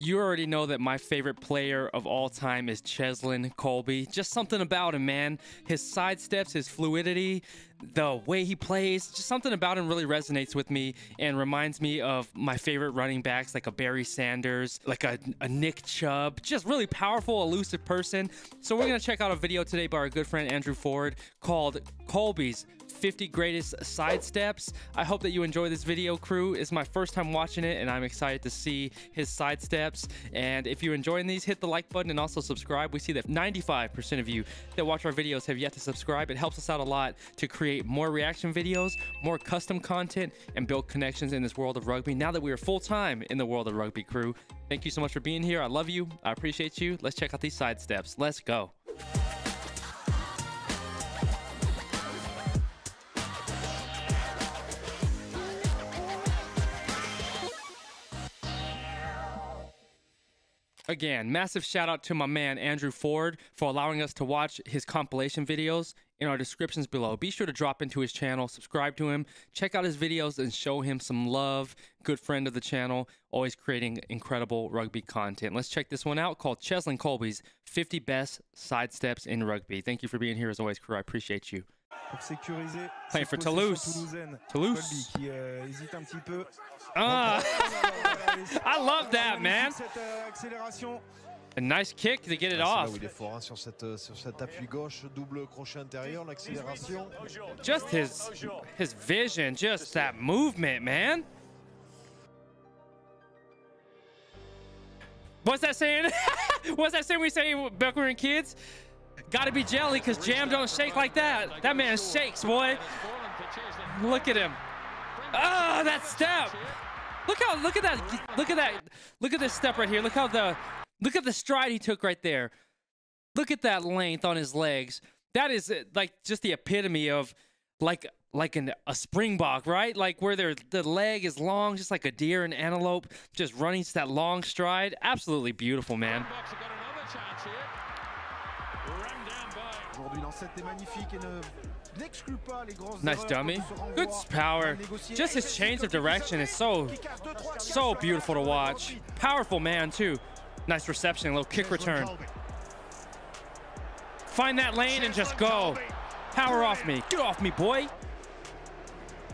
You already know that my favorite player of all time is Cheslin Kolbe. Just something about him, man. His sidesteps, his fluidity, the way he plays, just something about him really resonates with me and reminds me of my favorite running backs like a Barry Sanders, like a Nick Chubb. Just really powerful, elusive person. So we're going to check out a video today by our good friend Andrew Ford called Kolbe's 50 Greatest Sidesteps. I hope that you enjoy this video, crew. It's my first time watching it, and I'm excited to see his sidesteps. And if you're enjoying these, hit the like button and also subscribe. We see that 95% of you that watch our videos have yet to subscribe. It helps us out a lot to create more reaction videos, more custom content, and build connections in this world of rugby now that we are full-time in the world of rugby, crew. Thank you so much for being here. I love you. I appreciate you. Let's check out these sidesteps. Let's go. Again, massive shout out to my man Andrew Ford for allowing us to watch his compilation videos in our descriptions below. Be sure to drop into his channel, subscribe to him, check out his videos, and show him some love. Good friend of the channel, always creating incredible rugby content. Let's check this one out called Cheslin Kolbe's 50 Best Sidesteps in Rugby. Thank you for being here as always, crew. I appreciate you. Playing for Toulouse. Toulouse. I love that, man. A nice kick to get it off. Just his vision, just that movement, man. What's that saying? What's that saying we say back when we were kids? Gotta be jelly because Jam don't shake like that. That man shakes, boy. Look at him. Ah, oh, that step. Look at this step right here. Look at the stride he took right there. Look at that length on his legs. That is like just the epitome of like a springbok, right? Like where the leg is long, just like a deer and antelope, just running to that long stride. Absolutely beautiful, man. Nice dummy. Good power. Just his change of direction is so beautiful to watch. Powerful man too. Nice reception, a little kick return. Find that lane and just go. Power off me. Get off me, boy.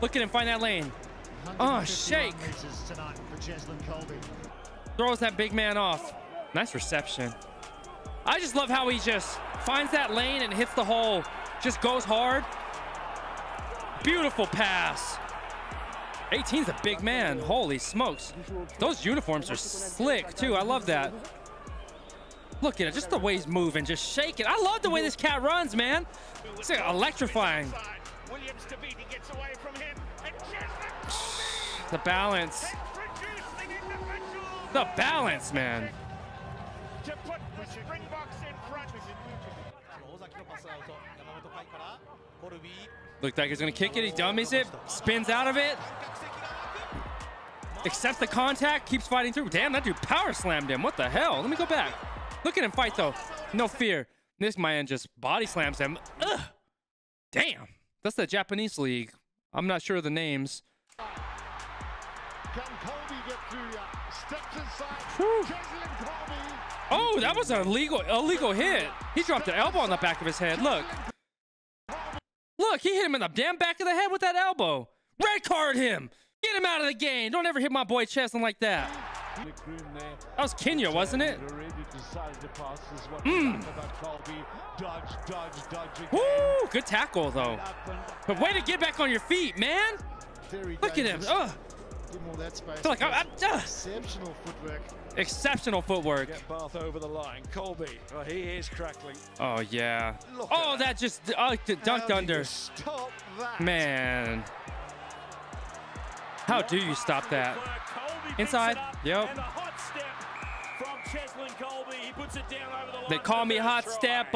Look at him find that lane. Oh, shake. Throws that big man off. Nice reception. I just love how he just finds that lane and hits the hole. Just goes hard. Beautiful pass. 18's a big man. Holy smokes. Those uniforms are slick too. I love that. Look at it. Just the way he's moving. Just shaking. I love the way this cat runs, man. It's like electrifying. The balance. The balance, man. Looked like he's gonna kick it. He dummies it, spins out of it, accepts the contact, keeps fighting through. Damn, that dude power slammed him. What the hell? Let me go back. Look at him fight though. No fear. This man just body slams him. Ugh. Damn. That's the Japanese league. I'm not sure of the names. Can Kolbe get through ya? Steps inside. Oh, that was an illegal hit. He dropped the elbow on the back of his head. Look. Look, he hit him in the damn back of the head with that elbow. Red card him. Get him out of the game. Don't ever hit my boy Cheslin like that. That was Kenya, wasn't it? Woo, good tackle, though. But way to get back on your feet, man. Look at him. Ugh. I feel like exceptional footwork. Exceptional footwork. Get Bath over the line. Kolbe, oh, he is crackling. Oh yeah. Oh, that just dunked under. Stop that. Man. How do you stop that? Inside. Yep. They call me hot step.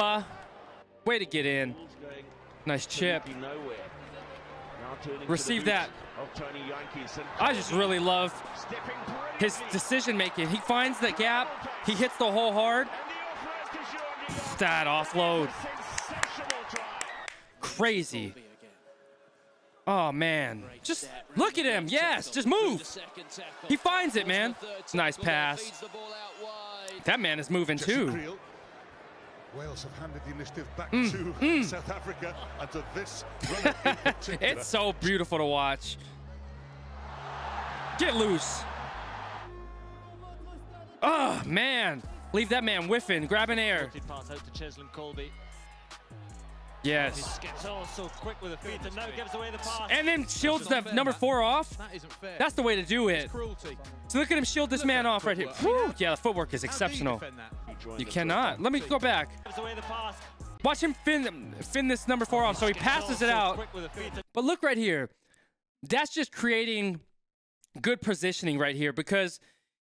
Way to get in. Nice chip. Receive that. I just really love his decision making. He finds the gap. He hits the hole hard. That offload. Crazy. Oh, man. Just look at him. Yes, just move. He finds it, man. Nice pass. That man is moving too. Qrew. Wales have handed the initiative back to South Africa and to this runner in particular. It's so beautiful to watch. Get loose. Oh, man. Leave that man whiffing, grabbing air. Pass out to Cheslin, Kolbe. Yes. Gets on so quick with the feet and now gives away the pass. And then shields the number 4 off. That isn't fair. That's the way to do it. It's cruelty. So look at him shield this man off right here. Whew. Yeah, the footwork is exceptional. You cannot. Let me go back. Gives away the pass. Watch him fin this number 4 off, so he passes it out. But look right here. That's just creating good positioning right here because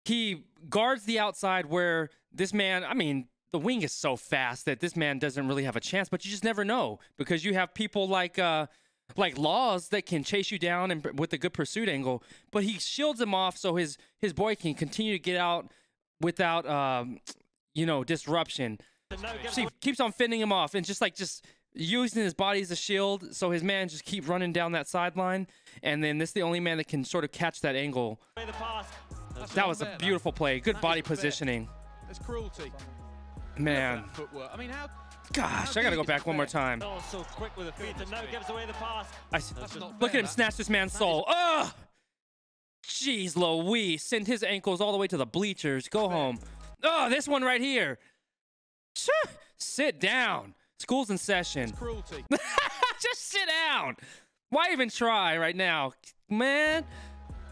he guards the outside where this man, I mean, the wing is so fast that this man doesn't really have a chance, but you just never know because you have people like Laws that can chase you down and with a good pursuit angle, but he shields him off so his boy can continue to get out without you know, disruption. So he keeps on fending him off and just using his body as a shield, so his man just keep running down that sideline, and then this is the only man that can sort of catch that angle. That was a beautiful play. Good body positioning. It's cruelty. Man. Footwork. I mean, how? Gosh, I gotta go back one more time. Oh, so quick with the feet and now gives away the pass. Look at him snatch this man's soul. Ugh! Jeez Louise. Send his ankles all the way to the bleachers. Go home. Oh, this one right here. Sit down. School's in session. It's cruelty. Just sit down. Why even try right now? Man.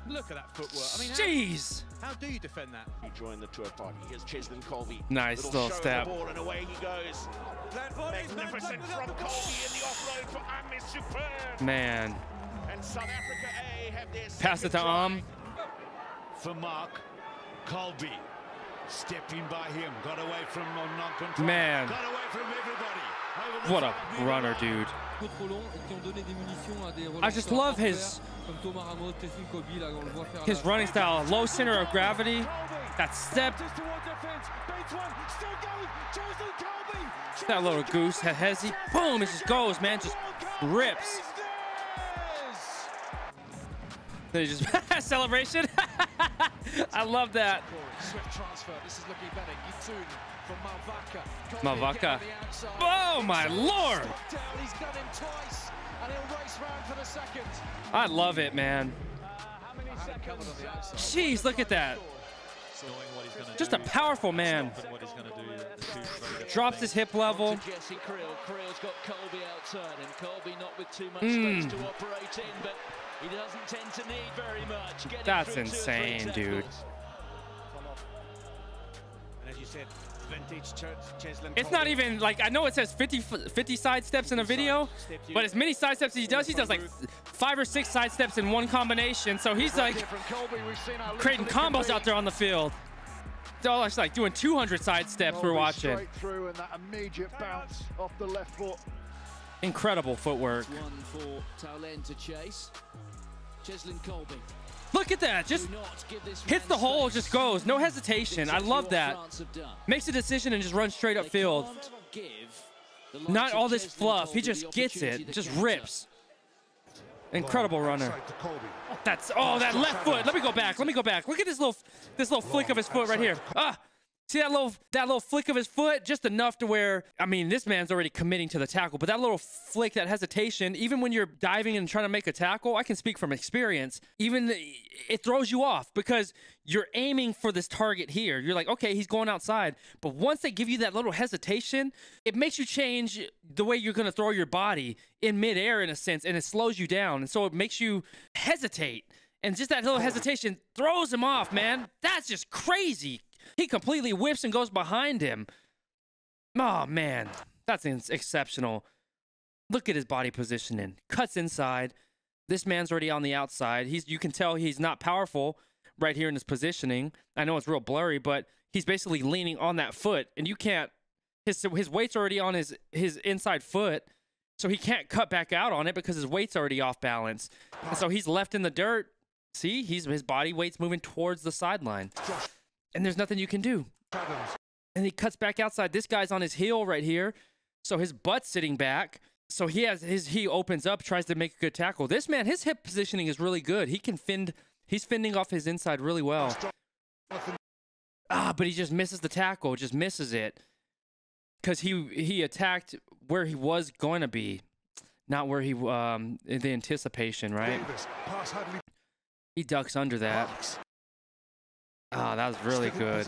Look at that footwork. I mean, jeez. How do you defend that? He joined the tour party. Here's Cheslin, Kolbe. Nice little step. Ball and away he goes. Magnificent from Kolbe in the offload for is superb. Man. And South Africa A have their Pass it to For Mark. Kolbe. Stepped in by him. Got away from non-control. Man. Got away from everybody. What a runner, dude. I just love his running style. Low center of gravity. That step. That little goose. Hezi. Boom. It just goes, man. Just rips. Then he just celebration. I love that. Swift transfer. This is looking better. Yitun from Mavaka. Oh my lord! He's got him twice, and he'll race round for the second. I love it, man. Jeez, look at that. Just a powerful man. Drops his hip level. Qrew's got Kolbe outside, and Kolbe not with too much space to operate in, but he doesn't tend to need very much. That's insane, dude. And as you said, vintage Cheslin. It's not even like, I know it says 50 side steps in a video, but as many side steps as he does like 5 or 6 side steps in one combination. So he's like creating combos out there on the field. Oh, it's like doing 200 side steps we're watching. Straight through and that immediate bounce off the left foot. Incredible footwork. One for Towlen to chase. Cheslin, Kolbe. Look at that. Just hits the hole, just goes. No hesitation. I love that. Makes a decision and just runs straight up field. Not all this fluff. He just gets it. Just rips. Incredible runner. That's, oh, that left foot. Let me go back. Let me go back. Look at this little flick of his foot right here. Ah. See that little flick of his foot? Just enough to where, I mean, this man's already committing to the tackle, but that little flick, that hesitation, even when you're diving and trying to make a tackle, I can speak from experience, it throws you off because you're aiming for this target here. You're like, okay, he's going outside. But once they give you that little hesitation, it makes you change the way you're going to throw your body in midair in a sense, and it slows you down. And so it makes you hesitate. And just that little hesitation throws him off, man. That's just crazy. He completely whips and goes behind him. Oh, man. That's exceptional. Look at his body positioning. Cuts inside. This man's already on the outside. You can tell he's not powerful right here in his positioning. I know it's real blurry, but he's basically leaning on that foot. And you can't... His weight's already on his inside foot, so he can't cut back out on it because his weight's already off balance. And so he's left in the dirt. See? His body weight's moving towards the sideline. And there's nothing you can do. And he cuts back outside. This guy's on his heel right here. So his butt's sitting back. So he opens up, tries to make a good tackle. This man, his hip positioning is really good. He can fend. He's fending off his inside really well. But he just misses the tackle, just misses it. Because he attacked where he was going to be, not where he the anticipation, right? He ducks under that. Oh, that was really good.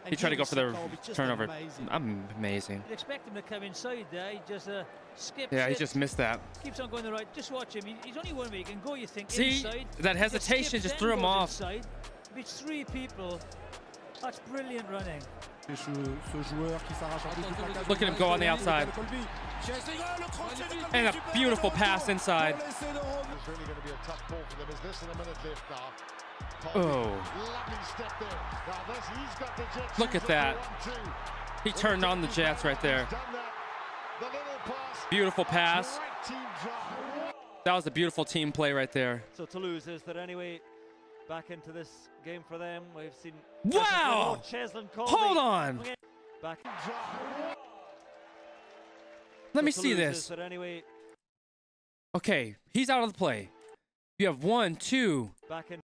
He tried to go for the turnover. Amazing. You'd expect him to come inside there. He just skips. Yeah, he just missed that. Keeps on going the right. Just watch him. He's only one way he can go. You think see inside. That hesitation just threw him off. Inside. It's 3 people. That's brilliant running. Look at him go on the outside. And a beautiful pass inside. It's really going to be a tough ball for them as this in a minute left now. Oh. Look at that. He turned on the Jets right there. Beautiful pass. That was a beautiful team play right there. So Toulouse, is there any way back into this game for them? We've seen. Wow! Cheslin, Kolbe. Hold on. Back. Let me see this. Is there any way Okay, he's out of the play. You have 1, 2. back into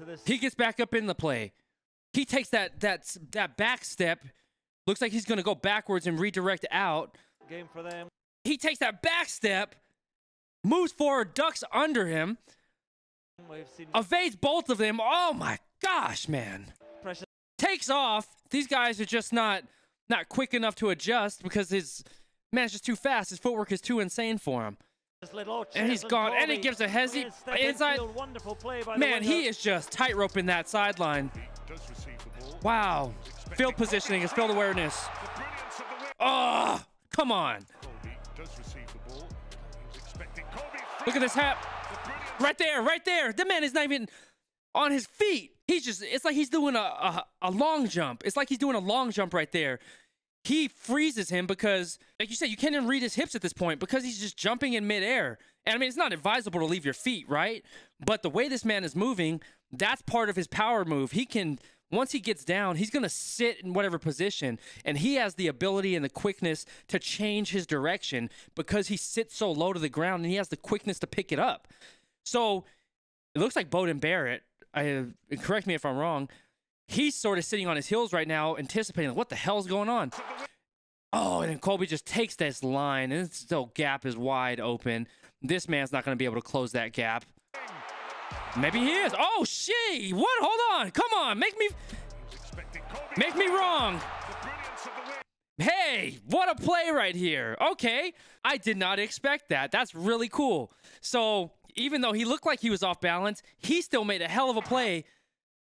this? He gets back up in the play. He takes that back step. Looks like he's going to go backwards and redirect out. Game for them. He takes that back step, moves forward, ducks under him, We've seen evades both of them. Oh my gosh, man. pressure. Takes off. These guys are just not quick enough to adjust because his man's just too fast. His footwork is too insane for him. And he's gone. And he gives a hezzy inside. Wonderful play by Man, he is just tightroping that sideline. Wow. Field positioning, his field awareness. Oh, come on. Look at this hap. Right there, right there. The man is not even on his feet. He's just, it's like he's doing a long jump. It's like he's doing a long jump right there. He freezes him because, like you said, you can't even read his hips at this point because he's just jumping in midair. And I mean, it's not advisable to leave your feet, right? But the way this man is moving, that's part of his power move. He can, once he gets down, he's going to sit in whatever position. And he has the ability and the quickness to change his direction because he sits so low to the ground and he has the quickness to pick it up. So it looks like Beauden Barrett, correct me if I'm wrong, he's sort of sitting on his heels right now, anticipating what the hell's going on. Oh, and then Kolbe just takes this line, and still gap is wide open. This man's not going to be able to close that gap. Maybe he is. Oh, shit! What? Hold on. Come on. Make me wrong. Hey, what a play right here. Okay. I did not expect that. That's really cool. So even though he looked like he was off balance, he still made a hell of a play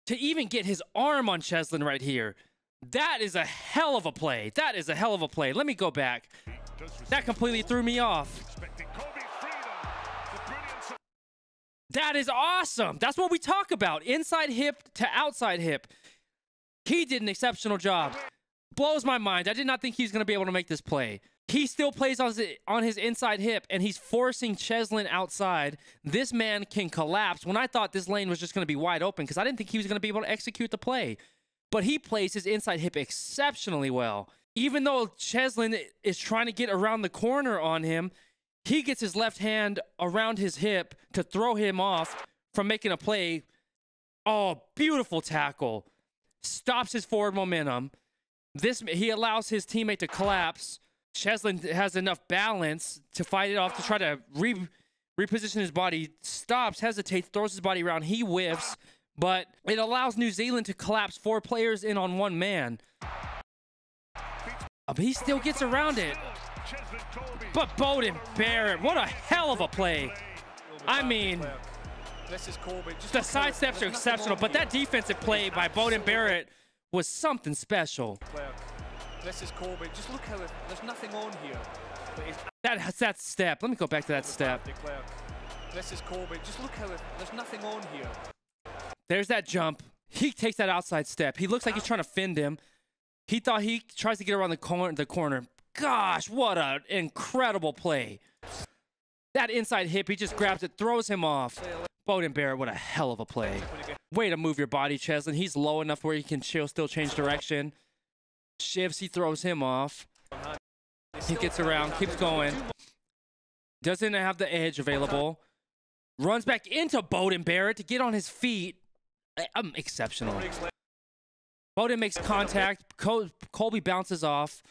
to even get his arm on Cheslin right here. That is a hell of a play. That is a hell of a play. Let me go back. That completely threw me off. That is awesome. That's what we talk about. Inside hip to outside hip. He did an exceptional job. Blows my mind. I did not think he was going to be able to make this play. He still plays on his inside hip, and he's forcing Cheslin outside. This man can collapse when I thought this lane was just going to be wide open because I didn't think he was going to be able to execute the play. But he plays his inside hip exceptionally well. Even though Cheslin is trying to get around the corner on him, he gets his left hand around his hip to throw him off from making a play. Oh, beautiful tackle. Stops his forward momentum. He allows his teammate to collapse. Cheslin has enough balance to fight it off, to try to reposition his body. Stops, hesitates, throws his body around. He whiffs, but it allows New Zealand to collapse 4 players in on 1 man. But he still gets around it. But Beauden Barrett, what a hell of a play. I mean, the sidesteps are exceptional, but that defensive play by Beauden Barrett was something special. This is Kolbe. Just look how there's nothing on here. That step. Let me go back to that step. This is Kolbe. Just look how there's nothing on here. There's that jump. He takes that outside step. He looks like he's trying to fend him. He thought he tries to get around the corner. Gosh, what an incredible play. That inside hip, he just grabs it, throws him off. Beauden Barrett, what a hell of a play. Way to move your body, Cheslin. He's low enough where he can still change direction. Shivs, he throws him off. He gets around, keeps going. Doesn't have the edge available. Runs back into Bowden Barrett to get on his feet. Exceptional. Bowden makes contact. Kolbe bounces off.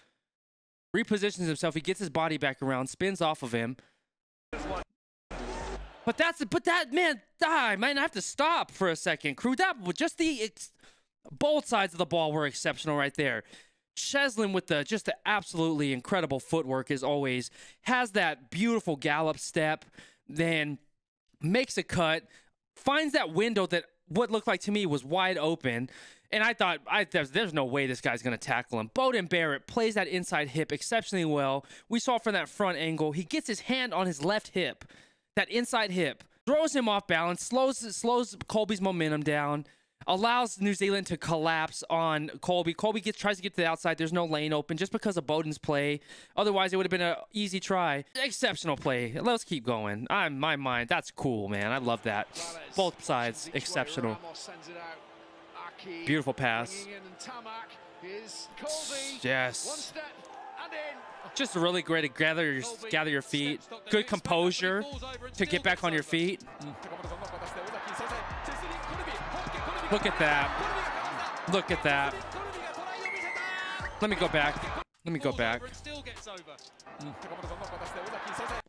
Repositions himself. He gets his body back around. Spins off of him. But that man, I might have to stop for a second. Qrew, that just both sides of the ball were exceptional right there. Cheslin with just the absolutely incredible footwork as always. Has that beautiful gallop step. Then makes a cut. Finds that window that what looked like to me was wide open. And I thought, there's no way this guy's going to tackle him. Bowden Barrett plays that inside hip exceptionally well. We saw from that front angle. He gets his hand on his left hip, that inside hip, throws him off balance, slows Kolbe's momentum down, allows New Zealand to collapse on Kolbe. Kolbe tries to get to the outside. There's no lane open just because of Bowden's play. Otherwise, it would have been an easy try. Exceptional play. Let's keep going. My mind, that's cool, man. I love that. Both sides, exceptional. Beautiful pass. Yes. Just really great to gather your feet. Good composure to get back on your feet. Look at that. Look at that. Let me go back.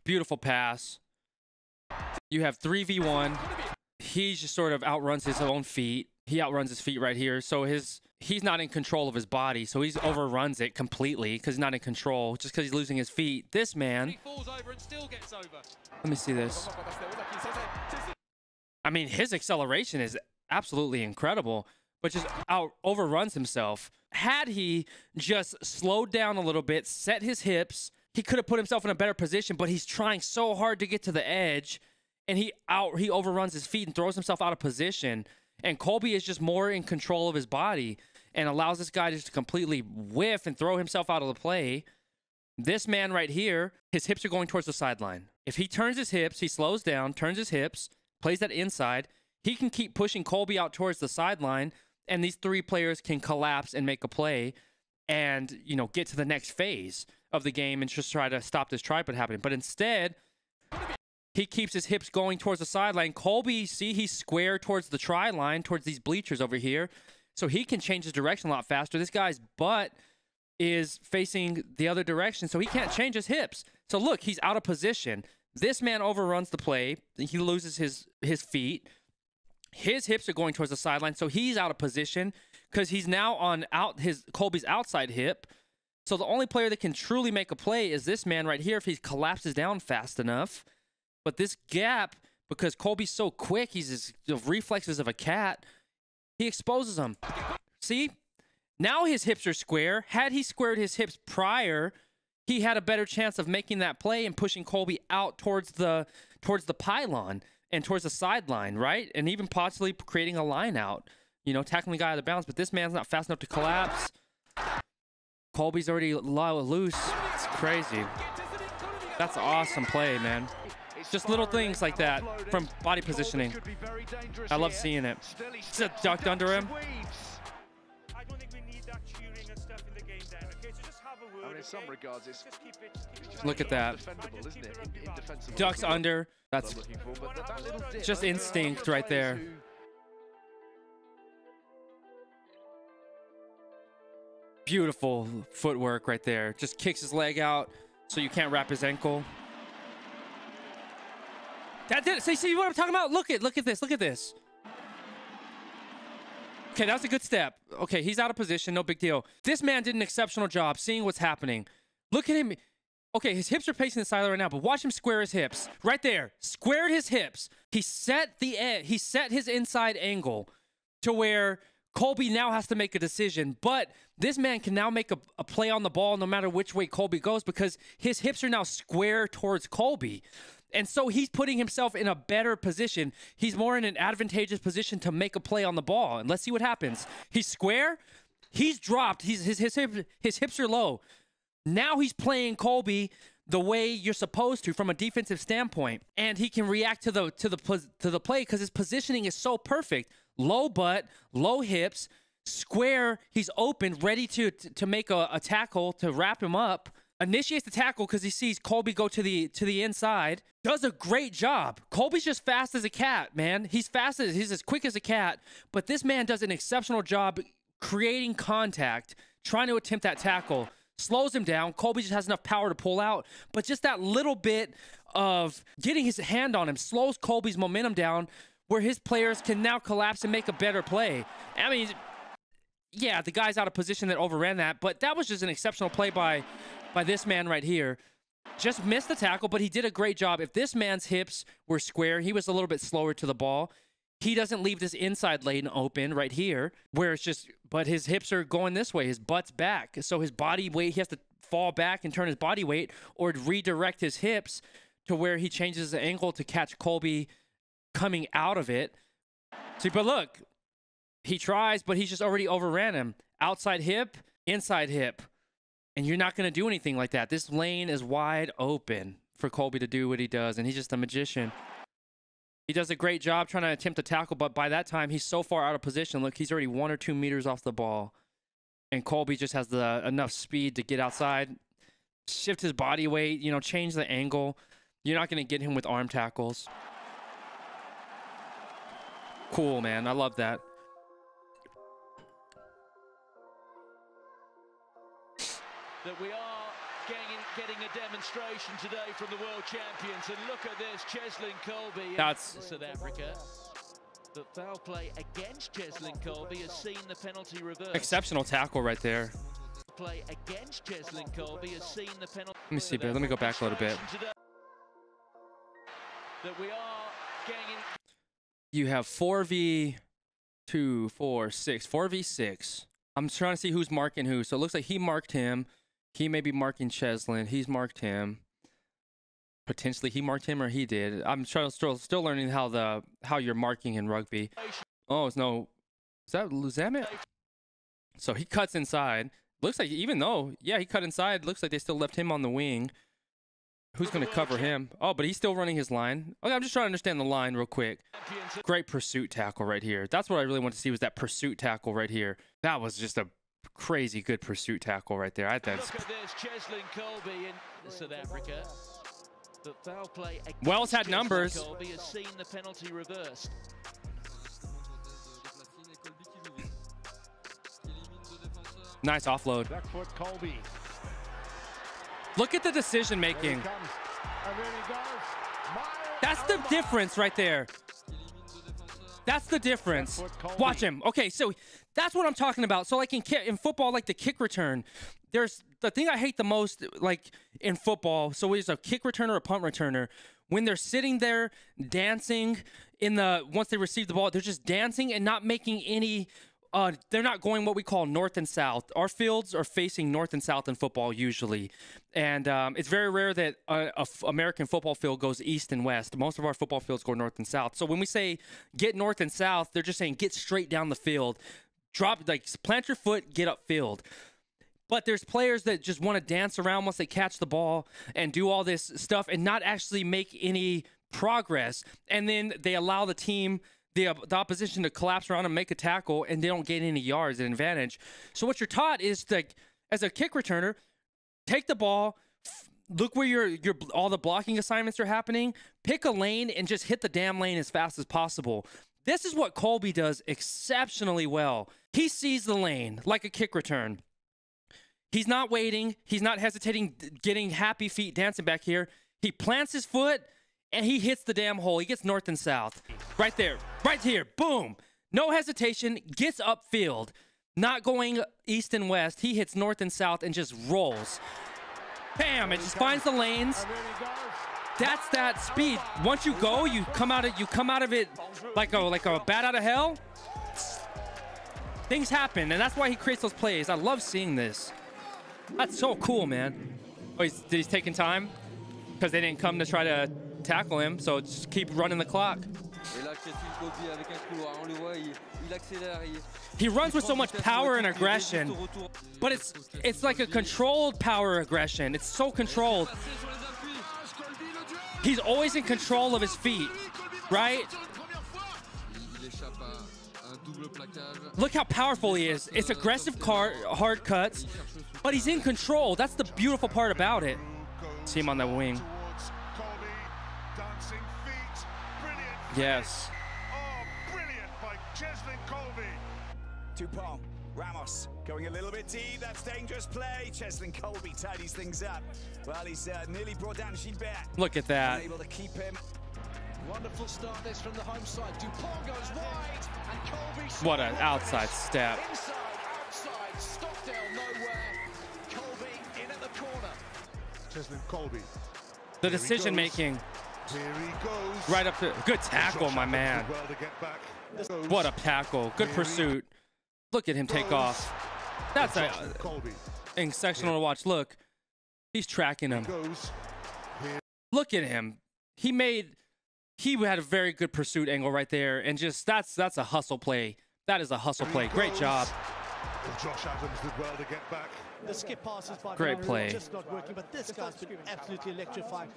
Beautiful pass. You have 3v1. He just sort of outruns his own feet. He outruns his feet right here. So he's not in control of his body. So he overruns it completely because he's not in control just because he's losing his feet. This man. Let me see this. I mean, his acceleration is absolutely incredible, but just overruns himself. Had he just slowed down a little bit, set his hips, he could have put himself in a better position, but he's trying so hard to get to the edge, and he overruns his feet and throws himself out of position. And Kolbe is just more in control of his body and allows this guy just to completely whiff and throw himself out of the play. This man right here, his hips are going towards the sideline. If he turns his hips, he slows down, turns his hips, plays that inside, he can keep pushing Kolbe out towards the sideline, and these three players can collapse and make a play and, you know, get to the next phase of the game and just try to stop this tripod happening. But instead, he keeps his hips going towards the sideline. Kolbe, see, he's square towards the try line, towards these bleachers over here. So he can change his direction a lot faster. This guy's butt is facing the other direction, so he can't change his hips. So look, he's out of position. This man overruns the play. He loses his feet. His hips are going towards the sideline, so he's out of position because he's now on Kolbe's outside hip. So the only player that can truly make a play is this man right here if he collapses down fast enough. But this gap, because Kolbe's so quick, he's the reflexes of a cat, he exposes him. See? Now his hips are square. Had he squared his hips prior, he had a better chance of making that play and pushing Kolbe out towards the pylon and towards the sideline, right? And even possibly creating a line out, you know, tackling the guy out of bounds. But this man's not fast enough to collapse. Kolbe's already loose. It's crazy. That's an awesome play, man. Just little things like that from body positioning. I love seeing it. Just ducked under him. I don't think we need that cheering and stuff in the game then, okay? So just have a word. I mean, in some regards, it's Look at that. Ducks under. That's just instinct right there. Beautiful footwork right there. Just kicks his leg out so you can't wrap his ankle. That did it. See what I'm talking about? Look at this. Look at this. Okay, that was a good step. Okay, he's out of position. No big deal. This man did an exceptional job seeing what's happening. Look at him. Okay, his hips are facing the sideline right now, but watch him square his hips. Right there. Squared his hips. He set the edge. He set his inside angle to where Kolbe now has to make a decision. But this man can now make a play on the ball no matter which way Kolbe goes because his hips are now square towards Kolbe. And so he's putting himself in a better position. He's more in an advantageous position to make a play on the ball. And let's see what happens. He's square. He's dropped. His hips are low. Now he's playing Kolbe the way you're supposed to from a defensive standpoint. And he can react to the play because his positioning is so perfect. Low butt, low hips, square. He's open, ready to make a tackle to wrap him up. initiates the tackle because he sees Kolbe go to the inside. Does a great job. Colby's just fast as a cat, man. He's as quick as a cat, but this man does an exceptional job creating contact, trying to attempt that tackle. Slows him down. Kolbe just has enough power to pull out, but just that little bit of getting his hand on him slows Colby's momentum down, where his players can now collapse and make a better play. I mean, yeah, the guy's out of position that overran that, but that was just an exceptional play by this man right here. Just missed the tackle, but he did a great job. If this man's hips were square, he was a little bit slower to the ball. He doesn't leave this inside lane open right here, where it's just, but his hips are going this way. His butt's back. So his body weight, he has to fall back and turn his body weight or redirect his hips to where he changes the angle to catch Kolbe coming out of it. See, but look, he tries, but he's just already overran him. Outside hip, inside hip. And you're not going to do anything like that. This lane is wide open for Kolbe to do what he does, and he's just a magician. He does a great job trying to attempt a tackle, but by that time, he's so far out of position. Look, he's already 1 or 2 meters off the ball. And Kolbe just has enough speed to get outside, shift his body weight, you know, change the angle. You're not going to get him with arm tackles. Cool, man. I love that. That we are getting a demonstration today from the world champions, and look at this, Cheslin Kolbe. That's South Africa. But foul play against Cheslin Kolbe has seen the penalty reversed. Exceptional tackle right there. Play against Cheslin Kolbe has seen the penalty. Let me see, let me go back a little bit. That we are getting. You have 4v2, 4, 6, 4v6. I'm trying to see who's marking who. So it looks like he marked him. He may be marking Cheslin. He's marked him. Potentially he marked him, or he did. I'm still learning how you're marking in rugby. Oh, it's no. Is that Luzamit? So he cuts inside. Looks like, even though, yeah, he cut inside, looks like they still left him on the wing. Who's going to cover him? Oh, but he's still running his line. Okay, I'm just trying to understand the line real quick. Great pursuit tackle right here. That's what I really want to see, was that pursuit tackle right here. That was just a crazy good pursuit tackle right there. Look at this, Cheslin Kolbe in South Africa. But foul play Wells had numbers. Kolbe has seen the penalty reversed. Nice offload. Look at the decision making. That's the difference right there. That's the difference. Watch him. Okay, so that's what I'm talking about. So like in football, like the kick return, there's the thing I hate the most, like in football. So there's a kick returner or a punt returner. When they're sitting there dancing once they receive the ball, they're just dancing and not making any. They're not going what we call north and south. Our fields are facing north and south in football usually. And it's very rare that an American football field goes east and west. Most of our football fields go north and south. So when we say get north and south, they're just saying get straight down the field. Plant your foot, get upfield. But there's players that just want to dance around once they catch the ball and do all this stuff and not actually make any progress. And then they allow the team, the opposition, to collapse around and make a tackle, and they don't gain any yards, an advantage. So what you're taught is to, as a kick returner, take the ball, look where all the blocking assignments are happening, pick a lane, and just hit the damn lane as fast as possible. This is what Kolbe does exceptionally well. He sees the lane like a kick return. He's not waiting. He's not hesitating, getting happy feet dancing back here. He plants his foot, and he hits the damn hole. He gets north and south. Right there. Right here. Boom. No hesitation. Gets upfield. Not going east and west. He hits north and south and just rolls. Bam. It just finds the lanes. That's that speed. Once you go, you come out of it like a bat out of hell. Things happen, and that's why he creates those plays. I love seeing this. That's so cool, man. Oh, he's taking time because they didn't come to try to tackle him, so just keep running the clock. He runs with so much power and aggression, but it's like a controlled power aggression. It's so controlled. He's always in control of his feet, right? Look how powerful he is. It's aggressive hard cuts, but he's in control. That's the beautiful part about it. See him on the wing. Yes. Oh, brilliant by Cheslin Kolbe. Dupont, Ramos going a little bit deep. That's dangerous play. Cheslin Kolbe tidies things up. Well, he's nearly brought down Gilbert. Look at that. Able to keep him. Wonderful start this from the home side. Dupont goes wide, and Kolbe. What an outside step. Inside, outside, Stockdale nowhere. Kolbe in at the corner. Cheslin Kolbe. The decision making. Here he goes. Right up to good tackle, my man. Well to get back. What a tackle. Good pursuit. Look at him take off. That's a exceptional to watch. Look, he's tracking him. Look at him. He had a very good pursuit angle right there, and just that's a hustle play. That is a hustle play. Great job. Josh Adams did well to get back. The skip passes by great play. Just not working, but this guy's been absolutely electrifying.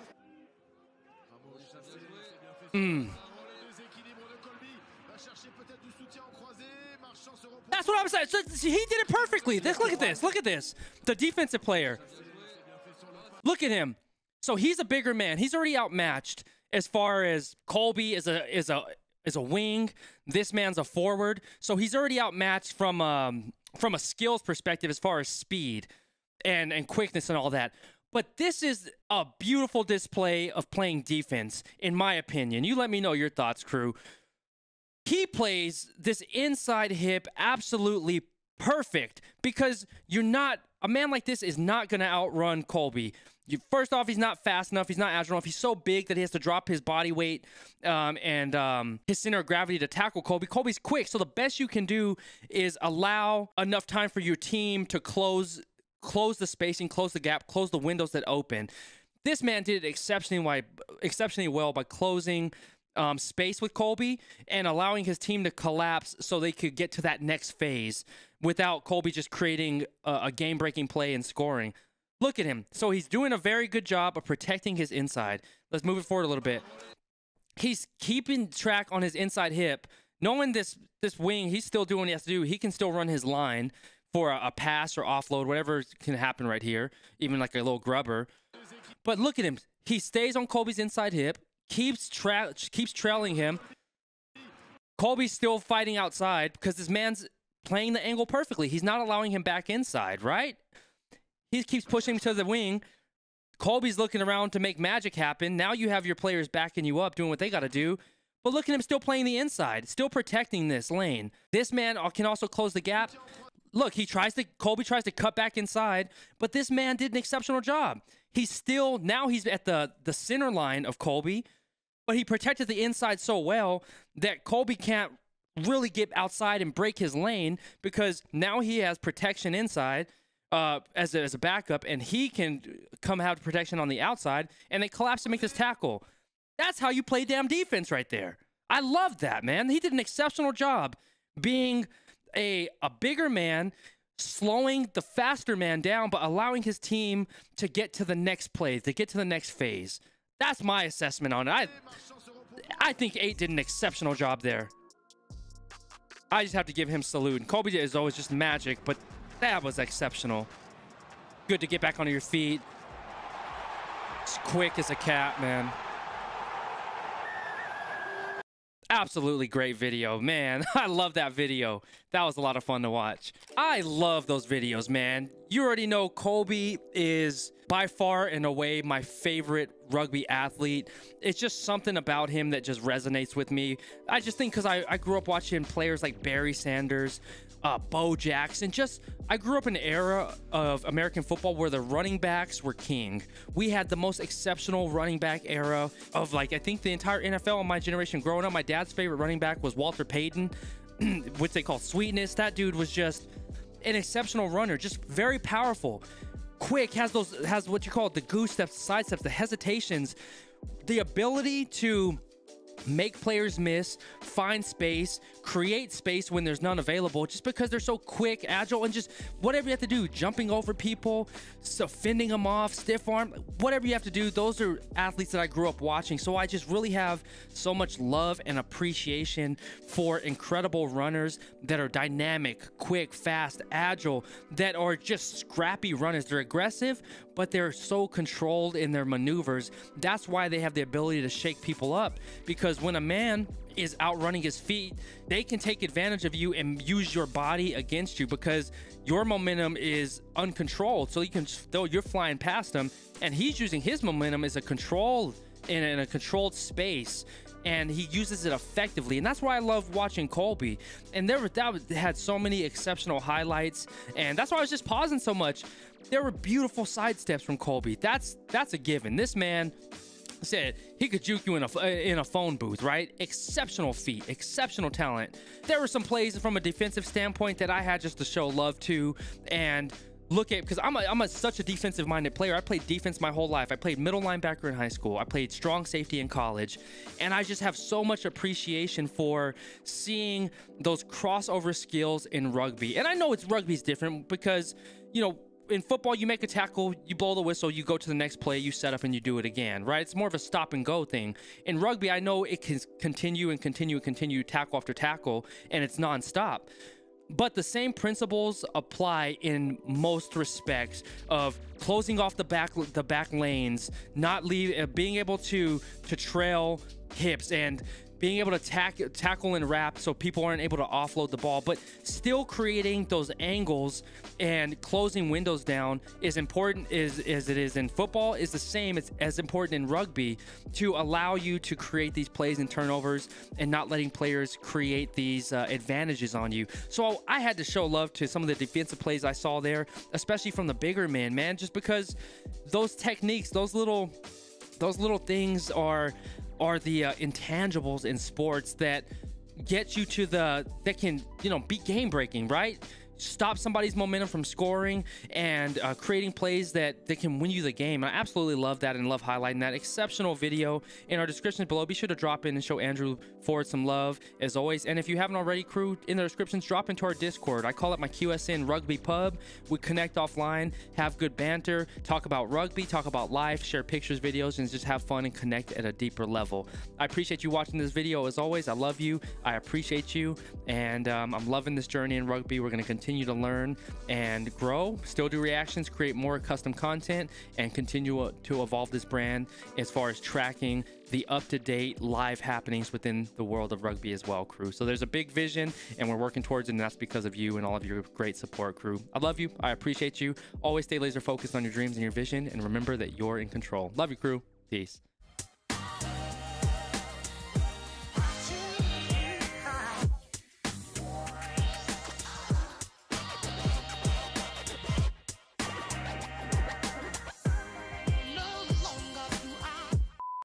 That's what I'm saying. So, he did it perfectly. Look at this. Look at this. The defensive player. Look at him. So he's a bigger man. He's already outmatched as far as Kolbe is a wing. This man's a forward. So he's already outmatched from a skills perspective as far as speed and quickness and all that. But this is a beautiful display of playing defense, in my opinion. You let me know your thoughts, Qrew. He plays this inside hip absolutely perfect because a man like this is not going to outrun Kolbe. First off, he's not fast enough. He's not agile enough. He's so big that he has to drop his body weight and his center of gravity to tackle Kolbe. Kolbe's quick, so the best you can do is allow enough time for your team to close the spacing, close the gap, close the windows that open. This man did it exceptionally well by closing space with Kolbe and allowing his team to collapse so they could get to that next phase without Kolbe just creating a game-breaking play and scoring. Look at him. So he's doing a very good job of protecting his inside. Let's move it forward a little bit. He's keeping track on his inside hip. Knowing this wing, he's still doing what he has to do. He can still run his line for a pass or offload, whatever can happen right here, even like a little grubber. But look at him. He stays on Kolbe's inside hip, keeps trailing him. Kolbe's still fighting outside because this man's playing the angle perfectly. He's not allowing him back inside, right? He keeps pushing him to the wing. Kolbe's looking around to make magic happen. Now you have your players backing you up, doing what they got to do. But look at him still playing the inside, still protecting this lane. This man can also close the gap. Look, Kolbe tries to cut back inside, but this man did an exceptional job. He's at the center line of Kolbe, but he protected the inside so well that Kolbe can't really get outside and break his lane because now he has protection inside as a backup, and he can come have protection on the outside, and they collapse to make this tackle. That's how you play damn defense right there. I love that, man. He did an exceptional job being a bigger man, slowing the faster man down, but allowing his team to get to the next play, to get to the next phase. That's my assessment on it. I think 8 did an exceptional job there. I just have to give him salute. And Kolbe is always just magic, but that was exceptional. Good to get back onto your feet. It's quick as a cat, man. Absolutely great video, man. I love that video. That was a lot of fun to watch. I love those videos, man. You already know Kolbe is by far and away my favorite rugby athlete. It's just something about him that just resonates with me. I just think because I grew up watching players like Barry Sanders, Bo Jackson. I grew up in an era of American football where the running backs were king. We had the most exceptional running back era of, like, I think the entire NFL in my generation growing up. My dad's favorite running back was Walter Payton, which they call Sweetness. That dude was just an exceptional runner, just very powerful, quick, has what you call the goose steps, the side steps, the hesitations, the ability to make players miss, find space, create space when there's none available, just because they're so quick, agile, and just whatever you have to do, jumping over people, so fending them off, stiff arm, whatever you have to do. Those are athletes that I grew up watching. So I just really have so much love and appreciation for incredible runners that are dynamic, quick, fast, agile, that are just scrappy runners. They're aggressive, but they're so controlled in their maneuvers. That's why they have the ability to shake people up, because when a man is outrunning his feet, they can take advantage of you and use your body against you, because your momentum is uncontrolled. So you can, though you're flying past him, and he's using his momentum as a control in a controlled space, and he uses it effectively. And that's why I love watching Kolbe. And that had so many exceptional highlights, and that's why I was just pausing so much. There were beautiful sidesteps from Kolbe. That's a given. This man said he could juke you in a phone booth, right? Exceptional feat, exceptional talent. There were some plays from a defensive standpoint that I had just to show love to and look at, because I'm such a defensive-minded player. I played defense my whole life. I played middle linebacker in high school. I played strong safety in college, and I just have so much appreciation for seeing those crossover skills in rugby. And I know rugby's different because, you know, in football, you make a tackle, you blow the whistle, you go to the next play, you set up, and you do it again, right? It's more of a stop and go thing. In rugby, I know it can continue and continue and continue, tackle after tackle, and it's nonstop. But the same principles apply in most respects of closing off the back lanes, not being able to trail hips, and being able to tackle and wrap so people aren't able to offload the ball, but still creating those angles and closing windows down is important as it is in football, is the same as important in rugby, to allow you to create these plays and turnovers and not letting players create these advantages on you. So I had to show love to some of the defensive plays I saw there, especially from the bigger man, just because those techniques, those little things are the intangibles in sports that get you to that can, you know, be game breaking, right? Stop somebody's momentum from scoring and creating plays that can win you the game. And I absolutely love that and love highlighting that. Exceptional video in our descriptions below. Be sure to drop in and show Andrew Ford some love as always. And if you haven't already, crew, in the descriptions, drop into our Discord. I call it my QSN Rugby Pub. We connect offline, have good banter, talk about rugby, talk about life, share pictures, videos, and just have fun and connect at a deeper level. I appreciate you watching this video as always. I love you. I appreciate you. And I'm loving this journey in rugby. We're going to continue to learn and grow, still do reactions, create more custom content, and continue to evolve this brand as far as tracking the up-to-date live happenings within the world of rugby as well, crew. So there's a big vision, and we're working towards it, and that's because of you and all of your great support, crew. I love you. I appreciate you. Always stay laser focused on your dreams and your vision, and remember that you're in control. Love you, crew. Peace.